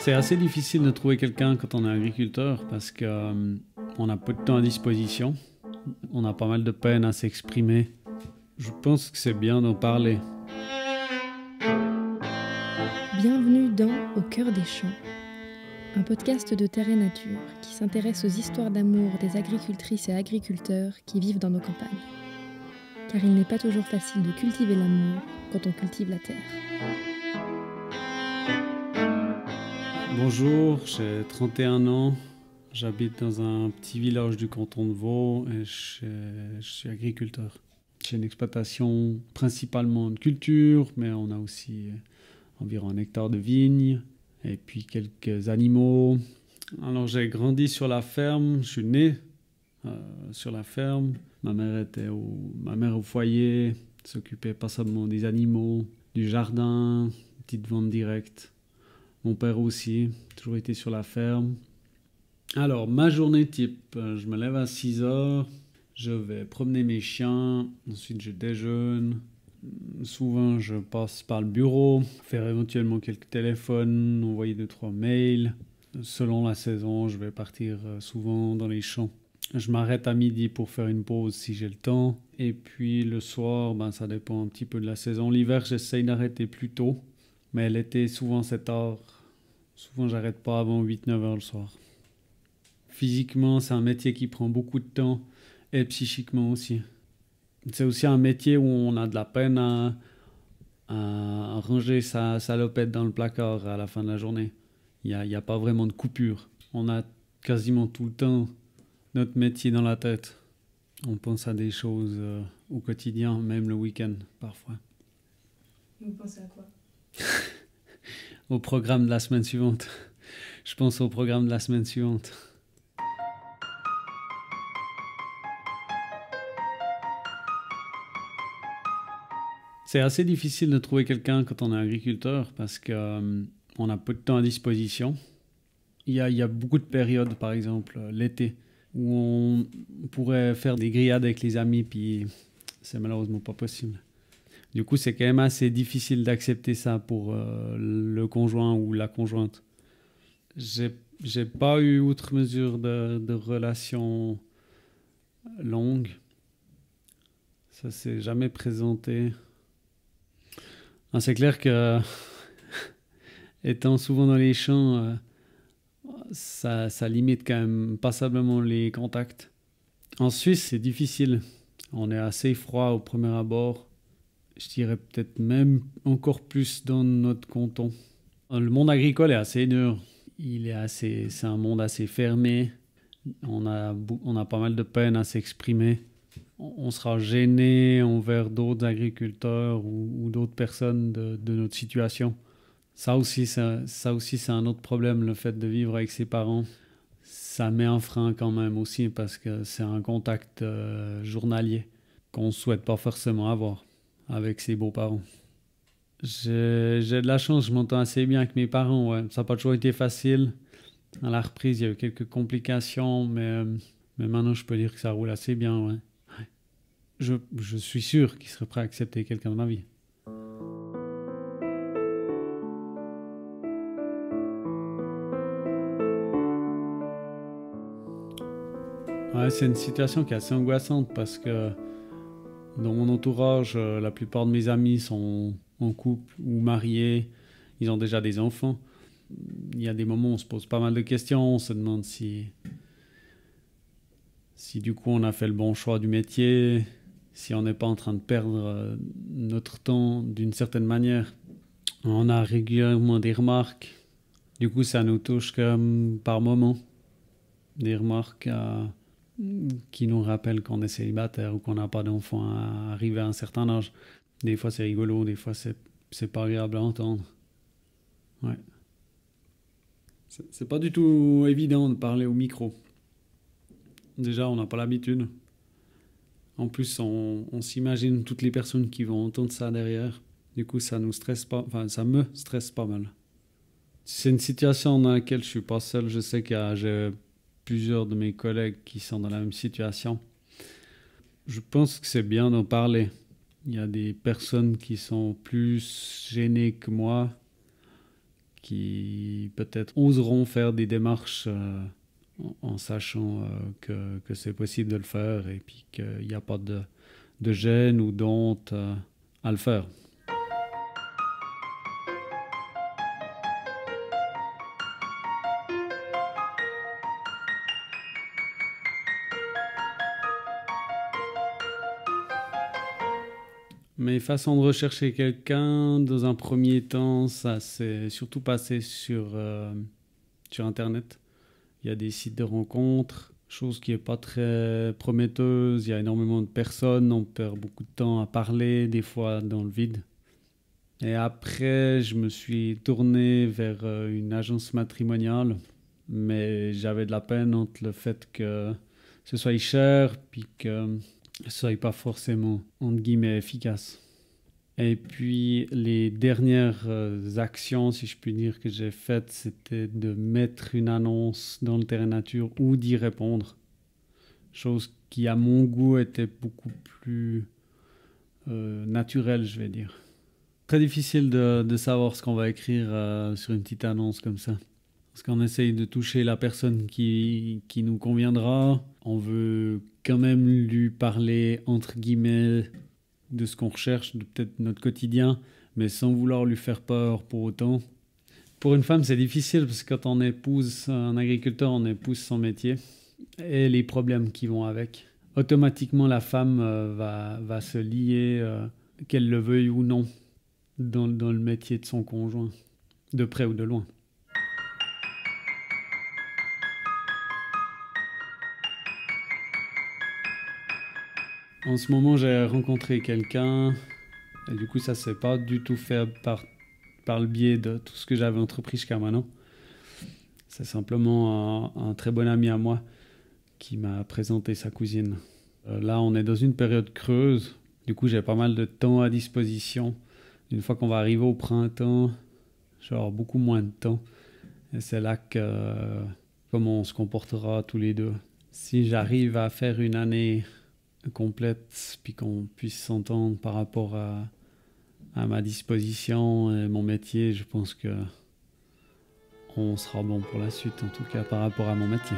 C'est assez difficile de trouver quelqu'un quand on est agriculteur parce que on a peu de temps à disposition. On a pas mal de peine à s'exprimer. Je pense que c'est bien d'en parler. Bienvenue dans Au cœur des champs, un podcast de Terre et Nature qui s'intéresse aux histoires d'amour des agricultrices et agriculteurs qui vivent dans nos campagnes. Car il n'est pas toujours facile de cultiver l'amour quand on cultive la terre. Bonjour, j'ai 31 ans. J'habite dans un petit village du canton de Vaud et je suis agriculteur. J'ai une exploitation principalement de culture, mais on a aussi environ 1 hectare de vignes et puis quelques animaux. Alors j'ai grandi sur la ferme, je suis né sur la ferme. Ma mère au foyer, s'occupait pas seulement des animaux, du jardin, petite vente directe. Mon père aussi, toujours été sur la ferme. Alors, ma journée type, je me lève à 6 heures, je vais promener mes chiens, ensuite je déjeune. Souvent, je passe par le bureau, faire éventuellement quelques téléphones, envoyer 2-3 mails. Selon la saison, je vais partir souvent dans les champs. Je m'arrête à midi pour faire une pause si j'ai le temps. Et puis le soir, ça dépend un petit peu de la saison. L'hiver, j'essaye d'arrêter plus tôt. Mais l'été, souvent 7 heures. Souvent, j'arrête pas avant 8-9 heures le soir. Physiquement, c'est un métier qui prend beaucoup de temps. Et psychiquement aussi. C'est aussi un métier où on a de la peine à ranger sa salopette dans le placard à la fin de la journée. Il n'y a pas vraiment de coupure. On a quasiment tout le temps notre métier dans la tête. On pense à des choses au quotidien, même le week-end parfois. Vous pensez à quoi? Au programme de la semaine suivante. Je pense au programme de la semaine suivante. C'est assez difficile de trouver quelqu'un quand on est agriculteur parce qu'on a peu de temps à disposition. Il y a beaucoup de périodes, par exemple l'été, où on pourrait faire des grillades avec les amis, puis c'est malheureusement pas possible. Du coup, c'est quand même assez difficile d'accepter ça pour le conjoint ou la conjointe. J'ai pas eu outre mesure de relations longues. Ça s'est jamais présenté. C'est clair que étant souvent dans les champs, ça limite quand même passablement les contacts. En Suisse, c'est difficile. On est assez froid au premier abord. Je dirais peut-être même encore plus dans notre canton. Le monde agricole est assez dur. C'est un monde assez fermé. On a pas mal de peine à s'exprimer. On sera gêné envers d'autres agriculteurs ou d'autres personnes de notre situation. Ça aussi, c'est un autre problème, le fait de vivre avec ses parents. Ça met un frein quand même aussi parce que c'est un contact journalier qu'on ne souhaite pas forcément avoir avec ses beaux-parents. J'ai de la chance, je m'entends assez bien avec mes parents. Ouais. Ça n'a pas toujours été facile. À la reprise, il y a eu quelques complications, mais maintenant, je peux dire que ça roule assez bien. Ouais. Je suis sûr qu'ils seraient prêts à accepter quelqu'un de ma vie. Ouais, c'est une situation qui est assez angoissante parce que dans mon entourage, la plupart de mes amis sont en couple ou mariés. Ils ont déjà des enfants. Il y a des moments où on se pose pas mal de questions. On se demande si du coup on a fait le bon choix du métier, si on n'est pas en train de perdre notre temps d'une certaine manière. On a régulièrement des remarques. Du coup, ça nous touche comme par moments. Des remarques qui nous rappellent qu'on est célibataire ou qu'on n'a pas d'enfant à arriver à un certain âge. Des fois, c'est rigolo, des fois, c'est pas agréable à entendre. Ouais. C'est pas du tout évident de parler au micro. Déjà, on n'a pas l'habitude. En plus, on s'imagine toutes les personnes qui vont entendre ça derrière. Du coup, ça nous stresse pas, enfin, ça me stresse pas mal. C'est une situation dans laquelle je suis pas seul. Je sais qu'il y a plusieurs de mes collègues qui sont dans la même situation. Je pense que c'est bien d'en parler. Il y a des personnes qui sont plus gênées que moi, qui peut-être oseront faire des démarches en sachant que c'est possible de le faire et puis qu'il n'y a pas de gêne ou d'honte à le faire. Mes façons de rechercher quelqu'un, dans un premier temps, ça s'est surtout passé sur Internet. Il y a des sites de rencontres, chose qui n'est pas très prometteuse. Il y a énormément de personnes, on perd beaucoup de temps à parler, des fois dans le vide. Et après, je me suis tourné vers une agence matrimoniale, mais j'avais de la peine entre le fait que ce soit cher, puis que ce soit pas forcément, entre guillemets, efficace. Et puis, les dernières actions, si je puis dire, que j'ai faites, c'était de mettre une annonce dans le Terrain Nature ou d'y répondre. Chose qui, à mon goût, était beaucoup plus naturelle, je vais dire. Très difficile de savoir ce qu'on va écrire sur une petite annonce comme ça. Parce qu'on essaye de toucher la personne qui nous conviendra. On veut quand même lui parler, entre guillemets, de ce qu'on recherche, de peut-être notre quotidien, mais sans vouloir lui faire peur pour autant. Pour une femme, c'est difficile parce que quand on épouse un agriculteur, on épouse son métier et les problèmes qui vont avec. Automatiquement, la femme va se lier, qu'elle le veuille ou non, dans le métier de son conjoint, de près ou de loin. En ce moment, j'ai rencontré quelqu'un, et du coup, ça ne s'est pas du tout fait par le biais de tout ce que j'avais entrepris jusqu'à maintenant. C'est simplement un très bon ami à moi qui m'a présenté sa cousine. Là, on est dans une période creuse, du coup, j'ai pas mal de temps à disposition. Une fois qu'on va arriver au printemps, j'aurai beaucoup moins de temps. Et c'est là comment on se comportera tous les deux. Si j'arrive à faire une année complète, puis qu'on puisse s'entendre par rapport à ma disposition et mon métier, je pense que on sera bon pour la suite, en tout cas par rapport à mon métier.